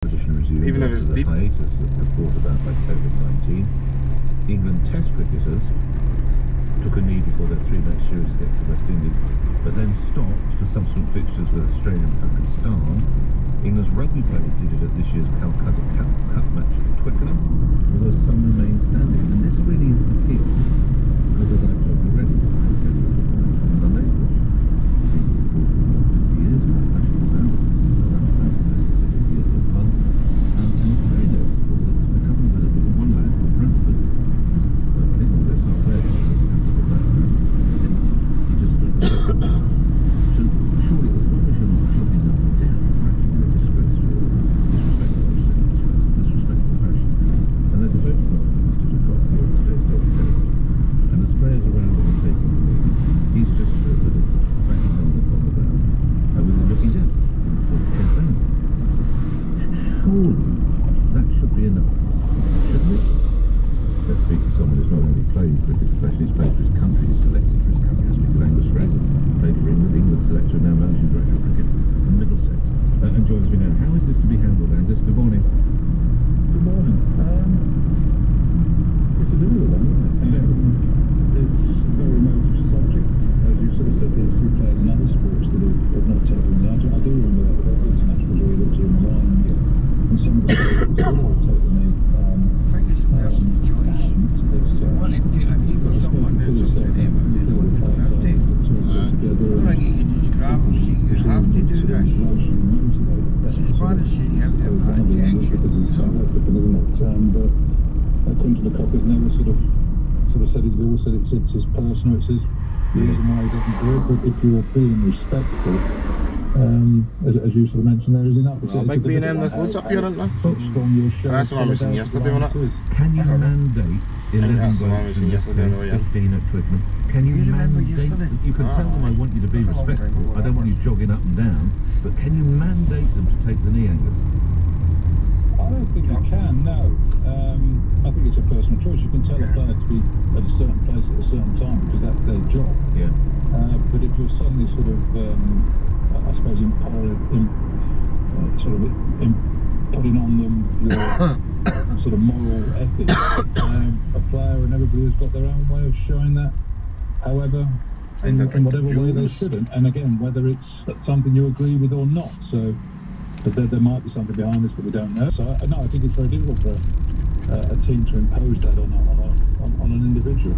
Even if it's the hiatus that was brought about by COVID-19. England Test cricketers took a knee before their three-match series against the West Indies, but then stopped for subsequent fixtures with Australia and Pakistan. England's rugby players did it at this year's Calcutta Cup match at Twickenham, although some remain standing. And this really is the key, because as I've told you already, on Sunday, which the team has supported for 50 years, more fashionable now, years in the past, and it's very noticeable that a couple of one lad from Brentford, I think all this not there, he just stood there. So surely as long as you're not jumping up and down, acting in a disrespectful fashion. And there's a photograph of Mr. Jacob here in today's Daily Telegraph, and as players around him are taking the lead, he's just stood with his batting helmet on the ground, and with his looking down, sort of head down. Surely that should be enough, shouldn't it? Let's speak to someone who's not only played cricket professionally, he's played for his country, he's selected for his country. I speak of Angus Fraser, played for England, England selector, now managing director of cricket in Middlesex, and joins me now. How is this to be handled, Angus? Good morning. Good morning. It's a difficult one, isn't it? It's a very emotive subject. As you sort of said, there's a few players in other sports that have not taken the knee. I do remember that the internationals where he looked in the line, and some of the players will take the knee. I think it's a personal choice. They want to enable someone that's up to them and they don't have to. I think you can just grab and say you have to do this. It's as bad as saying you have to have an injection, you know. But according to the cop, he's never sort of said, he's always said it's his personal, it's his reason why he doesn't do it. But if you're being respectful, as you sort of mentioned, there is enough. Well, big B&M, there's loads up here, isn't there? That's what I was saying yesterday, wasn't it? Can you mandate 11 that's the one we seen yesterday on the way in. 15 at Twickenham? Can you remember mandate? yesterday? You can tell them I want you to be respectful. I don't want you jogging up and down. But can you mandate them to take the knee, Angus? I don't think you can, no. I think it's a personal choice. You can tell a player to be at a certain place at a certain time because that's their job. Yeah. But if you're suddenly sort of, I suppose, putting on them your sort of moral ethics, a player and everybody has got their own way of showing that. However, in whatever way they shouldn't, and again, whether it's something you agree with or not. So there might be something behind this that we don't know. So I think it's very difficult for a team to impose that on an individual.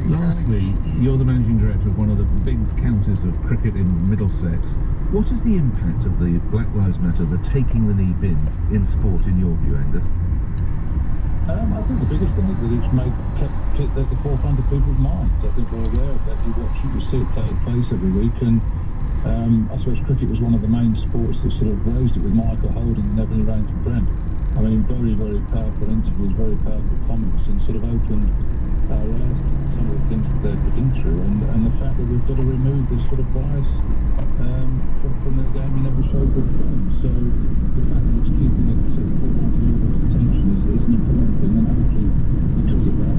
Lastly, you're the managing director of one of the big counties of cricket in Middlesex. What is the impact of the Black Lives Matter, the taking the knee bin in sport, in your view, Angus? I think the biggest thing is that it's kept at the forefront of people's minds. I think we're aware of that. You see it take place every week, and I suppose cricket was one of the main sports that sort of raised it with Michael Holding and Ebony Rains and Brent. I mean, very, very powerful interviews, very powerful comments, and sort of opened our eyes to some of the things that they've been through, and the fact that we've got to remove this sort of bias from the game in every shape or form. So the fact that it's keeping it sort of forefront of everyone's attention is an important thing, and hopefully because of that,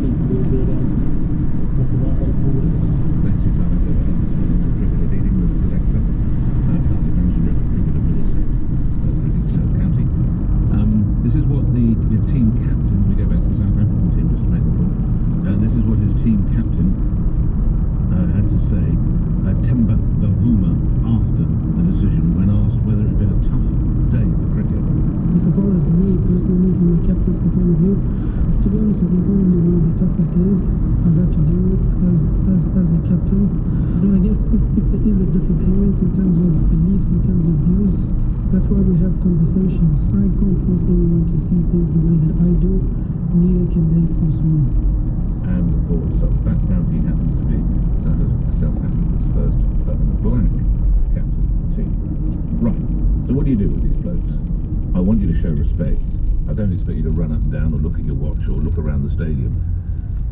people will realise what the right way forward is. Thanks for your time, sir. This one is cricket at England selector, currently managing director of cricket at Middlesex, cricket county. This is what the team captain, we go back to the South African team just to make the point, this is what his team captain had to say, Temba Bavuma, after the decision when asked whether it had been a tough day for cricket. As far as me personally, from a captain's point of view, to be honest with you, probably one of the toughest days I've had to deal with as a captain. I guess if there is a disagreement in terms of beliefs, in terms of views, that's why we have conversations. I can't force anyone to see things the way that I do, neither can they force me. And for some background, he happens to be South Africa's first black captain of the team. Right, so what do you do with these blokes? I want you to show respect. I don't expect you to run up and down or look at your watch or look around the stadium.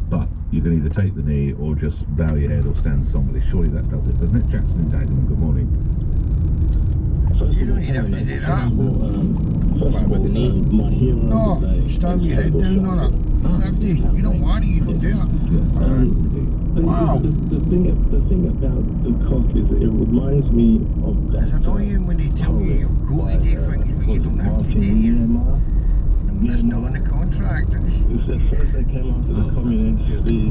But you can either take the knee or just bow your head or stand somberly. Surely that does it, doesn't it? Jackson in Dagenham, good morning. You don't even have to do that. What about the knee? No, stand your head down on it. You don't have to. You don't want it, you don't do it. Yes. Wow. The thing about the cock is it reminds me of that. It's annoying when they tell you you've got to do things but you don't have to do it. That's not in the contract. It's at first they came after the communists, It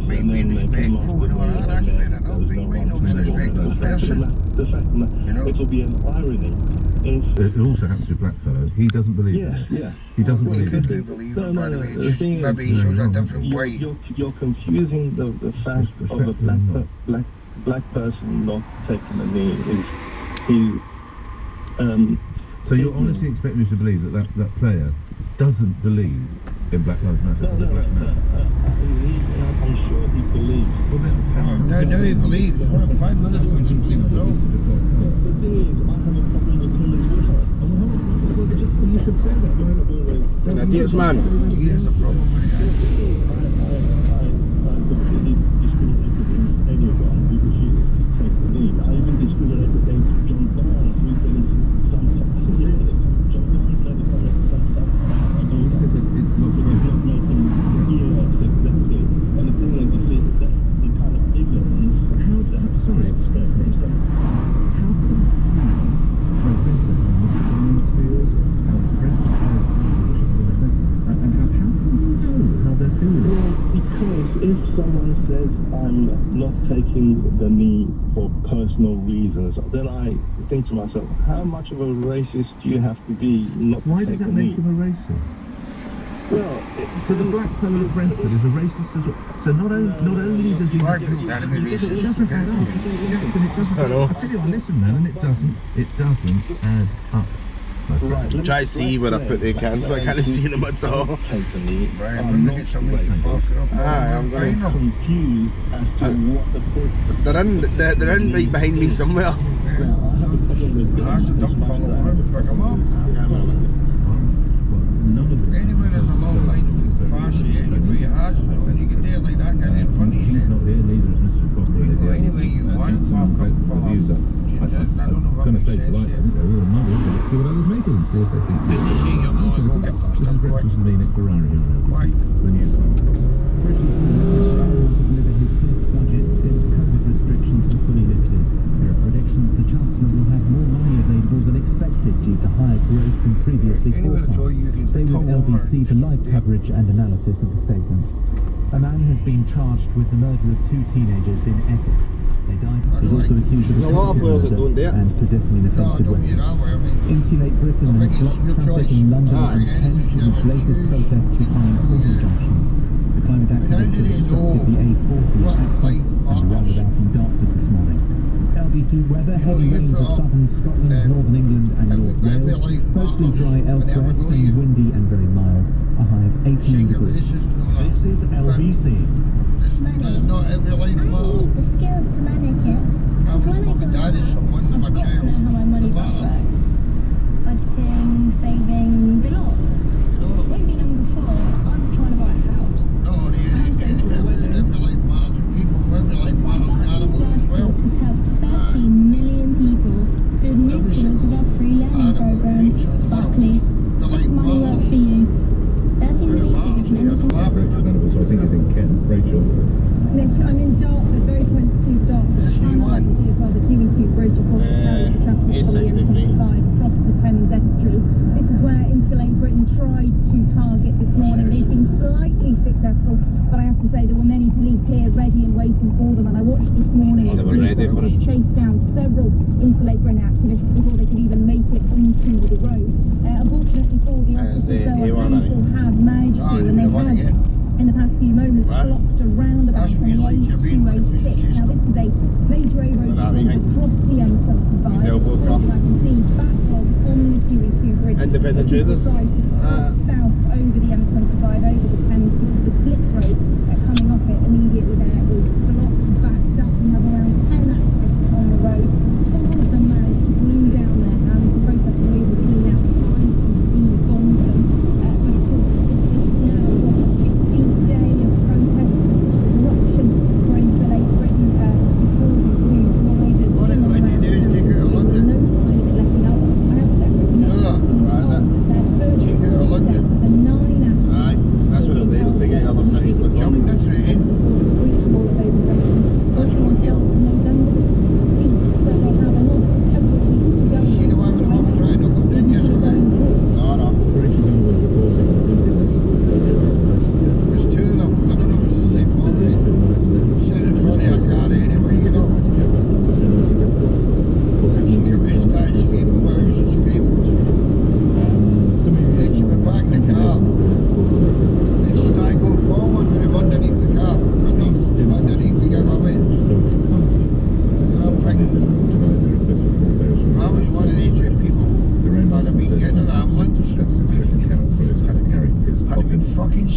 might and be then they came respectful after and all that, that's fair enough, but you might not be a respectable person. The fact that You know? it'll be an irony if It also happens with Blackfellow. He doesn't believe it. He doesn't He believe could it. do believe it, by the way. The thing is, Maybe he shows a different way. you're confusing the fact of a Respectfully not. black person not taking a knee So you're honestly expecting me to believe that player doesn't believe in Black Lives Matter as a black man? I'm sure he believes. Well, then, No, he believes. 5 minutes ago, he didn't believe at all. The thing is, I have a problem with him as well. you should say that. An idiot's man. He has a problem with it. I completely discriminated against anyone who refuses to take the knee. I even discriminated against John Barnes, who thinks sometimes John Barnes never come at some stuff. He says it's not He's not making, yes, exactly. And the thing is, you see, that's the kind of ignorance. Sorry, excuse me. How come you know better than Mr. Barnes feels, how his Brentford players feel, and how can you know how they're feeling? Well, because if someone says I'm not taking the knee for personal reasons, then I think to myself, how much of a racist do you have to be not Why to does take that the make knee? him a racist? Well, So the black fellow at Brentford is a racist as well. So not only does he Black people gotta be it racist. doesn't add up. Jackson, it doesn't. I know. I tell you what, listen, man, and it doesn't add up. right, Try to see where I put the cans, but I can't see them at all. take the knee. Brian, I'm look not at somebody to fuck up. Aye, I'm Find them. confused as to what the point. They're in right behind me somewhere. Well, I have a problem with this. That's a dumb follow on, pick them up. None of them. Anyway, there's a long line of people passing anyway, you has, and you can do it like that guy in front of you. He's not here, neither is Mr. Cochran. You go anywhere you want, park up, pull up. I don't know what I'm going to makes say sense polite, I here. think they're real money, but let's see what others make of them, see if they think. Didn't you see your nose go get This is breakfast with me, Nick Ferrari here on Why? the news. Rishi Sunak is struggling to deliver his first budget since COVID restrictions were fully lifted. There are predictions the Chancellor will have more money available than expected due to higher growth than previously Anyway, I told you you can forecast. Stay with pull over. LBC for live coverage and analysis of the statements. A man has been charged with the murder of 2 teenagers in Essex. They died. He's also accused of There's a lot of players that don't do it. and possessing an No, offensive don't be weapon. that way, I mean. Insulate Britain I has think it's blocked your traffic choice. in London Aye. and Kent with its latest protests requiring quarter junctions. The climate activists have How did they know obstructed the A40 what at Acton life and the matters? roundabout in Dartford this morning. LBC weather, heavy you rains put of up, southern Scotland, northern England and North every Wales. life Mostly matters. dry elsewhere, Whenever staying you- windy and very mild. A high of 18 Seeing your degrees. business and all that. This is LBC. There's not every life I matters. need the skills to manage it. I Because was when I mum and grow dad is up, someone, I've my got to child. know how my money The box matter. works. Budgeting, saving, the lot. You know, It won't be long before I'm trying to buy a house. no, every life matters. And people, every life That's why matters. And Barclays animals Life as well. Skills has helped 13 million people build new skills with our free learning program. Barclays, The life make money work matters. for you. 13 million people from Yeah, the independent. Animals, so I think it's in Kent. Rachel. I'm in Dartford, very close to Dartford. Is this And I one? can see as well the QE2 bridge, of course, that carries the traffic it's from the 63. M25 across the Thames estuary. This is where Insulate Britain tried to target this morning. They've been slightly successful, but I have to say there were many police here ready and waiting for them. And I watched this morning Oh, as they were police ready for officers it. chased down several Insulate Britain activists before they could even make it onto the road. Unfortunately for the As officers, the though, a A1, handful have managed Oh, to, they and they would've won it, have in the past few moments Right. blocked a roundabout That's on the really like you've been- A206. Now this is a major A road Well, that that'd be runs across the M25. They'll It's book causing, up. I can see backlogs on the QE2 bridge. Independent People traders. try to cross south over the M25 over the Thames because the slip road coming off it immediately there is blocked, backed up. We have around 10 activists on the road. 4 of them managed to glue down their hands. The protest removal team now trying to debond them. But of course, this is now what, the 15th day of protests and disruption for Insulate Britain to be causing to drivers What in they're going to and do is around take it town. out of There's London. no sign of it letting up. I have separately been Yeah, told why is that their first Take it out of order London. for 9 activists Aye, that's what they'll do. They'll take it out of other cities like Jumping Germany. the train. and support a breach of all of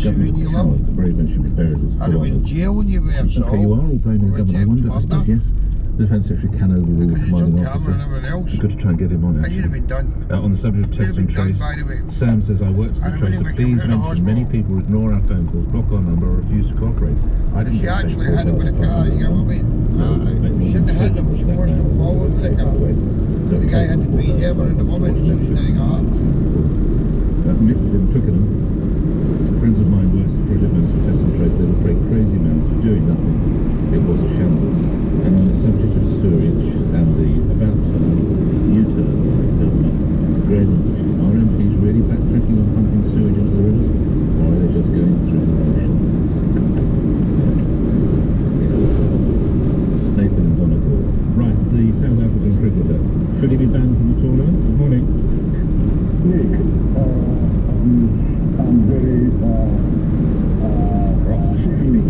government you cowards. A brave man should be buried with I'd full have been honours. jailing you with assault. Okay, you are all blaming the government. I wonder, I suppose, yes, the Defence Secretary can overrule the Because he's on commanding camera officer. and everything else. You've got to try and get him on, And you'd have actually. been done. On the subject of test and You'd have been trace, done, by the way. Sam says, I worked as And a I wouldn't tracer. have Please been in the mention many hospital. people ignore our phone calls, block our number, or refuse to cooperate. I If didn't she get paid actually for had him with a that. car, you get what I mean? She shouldn't have had him. She pushed him forward with a car. So The guy had to be there for the woman, so she didn't go up. That mix in Twickenham. Friends of mine worked as project managers for test and trace. They would break crazy amounts for doing nothing. It was a shambles. And on the subject of sewage and the about U-turn grading machine, are MPs really backtracking on pumping sewage into the rivers, or are they just going through the motions? Yes. Nathan and Donegal. Right, the South African cricketer. Should he be banned from the tournament? Good morning. Nick, I'm very ashamed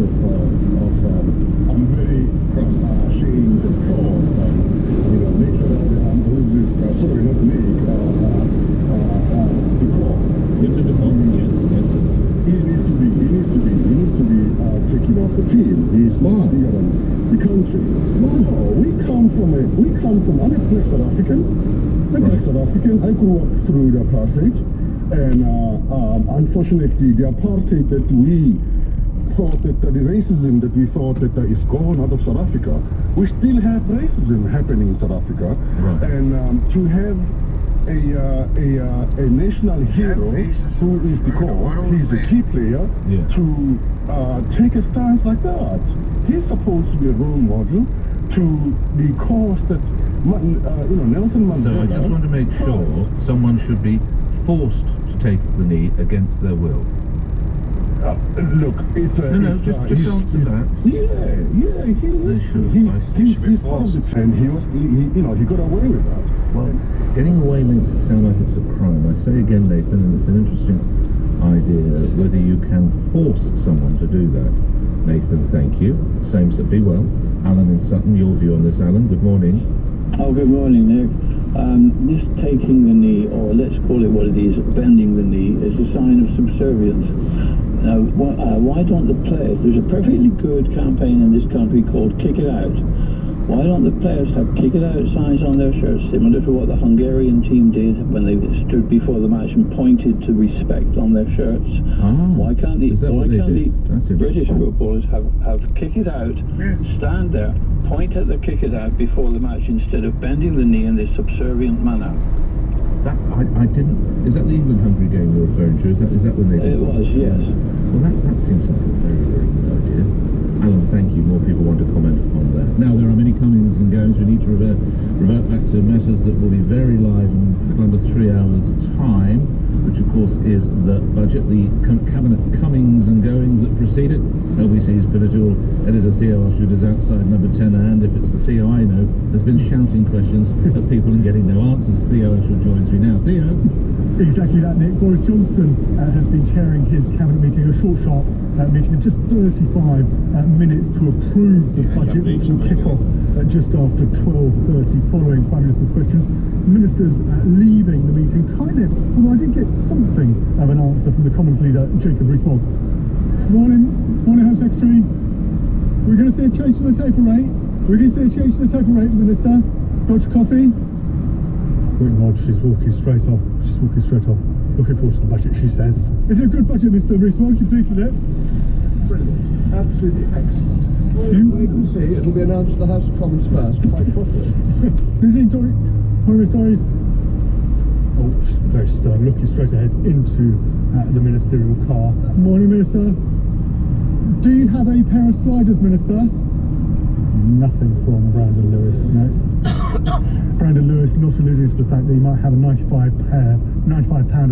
I'm very ashamed of fraud. Nick, who's this? Sorry, not Nick. Into the call. Yes, yes, sir. He needs to be taken off the team. He's not the country. No, we come from I'm a black South African. I grew up through the apartheid, and unfortunately, the apartheid that we thought that the racism that we thought that is gone out of South Africa, we still have racism happening in South Africa, Right. and to have a national hero who is he's a key player to take a stance like that. He's supposed to be a role model to the cause that Nelson Mandela. So I just want to make sure someone should be forced to take the knee against their will. Look, it's just answer that. Yeah, They should. He should be forced, and he got away with that. Well, getting away makes it sound like it's a crime. I say again, Nathan, and it's an interesting idea whether you can force someone to do that. Nathan, thank you. Same, so be well. Alan in Sutton, your view on this, Alan. Good morning. Oh, good morning, Nick. This taking the knee, or let's call it what it is, bending the knee, is a sign of subservience. Now, why don't the players, there's a perfectly good campaign in this country called Kick It Out. Why don't the players have Kick It Out signs on their shirts, similar to what the Hungarian team did when they stood before the match and pointed to respect on their shirts? Why can't the British footballers have Kick It Out, stand there, point at the Kick It Out before the match instead of bending the knee in this subservient manner? That I didn't. Is that the England-Hungary game you're referring to? Is that when they did? It was, yes. Well, that seems like a very, very good idea. Alan, thank you. More people want to comment upon that. Now, there are many comings and goings. We need to revert back to matters that will be very live in a little under 3 hours' time, which, of course, is the budget, the cabinet comings and goings that precede it. LBC's political editor Theo Ashwood is outside number 10, and if it's the Theo I know, has been shouting questions at people and getting no answers. Theo Ashwood joins me now. Theo? Exactly that, Nick. Boris Johnson has been chairing his cabinet meeting, a short, sharp meeting of just 35 minutes to approve the budget, which will kick off just after 12:30 following Prime Minister's questions. Ministers leaving the meeting tight-lipped, although I did get something of an answer from the Commons leader, Jacob Rees-Mogg. Morning, Home Secretary. We're going to see a change to the taper rate. Minister. Got your coffee? Quick nod, she's walking straight off. Looking forward to the budget, she says. Is it a good budget, Mr. Rees-Mogg? You pleased with it? Brilliant. Absolutely excellent. You can see it'll be announced to the House of Commons first, quite properly. Good evening, Tory. Miss Doris. Oh, she's very stern, looking straight ahead into the ministerial car. Morning, Minister. Do you have a pair of sliders, Minister? Nothing from Brandon Lewis, no. Brandon Lewis not alluding to the fact that he might have a £95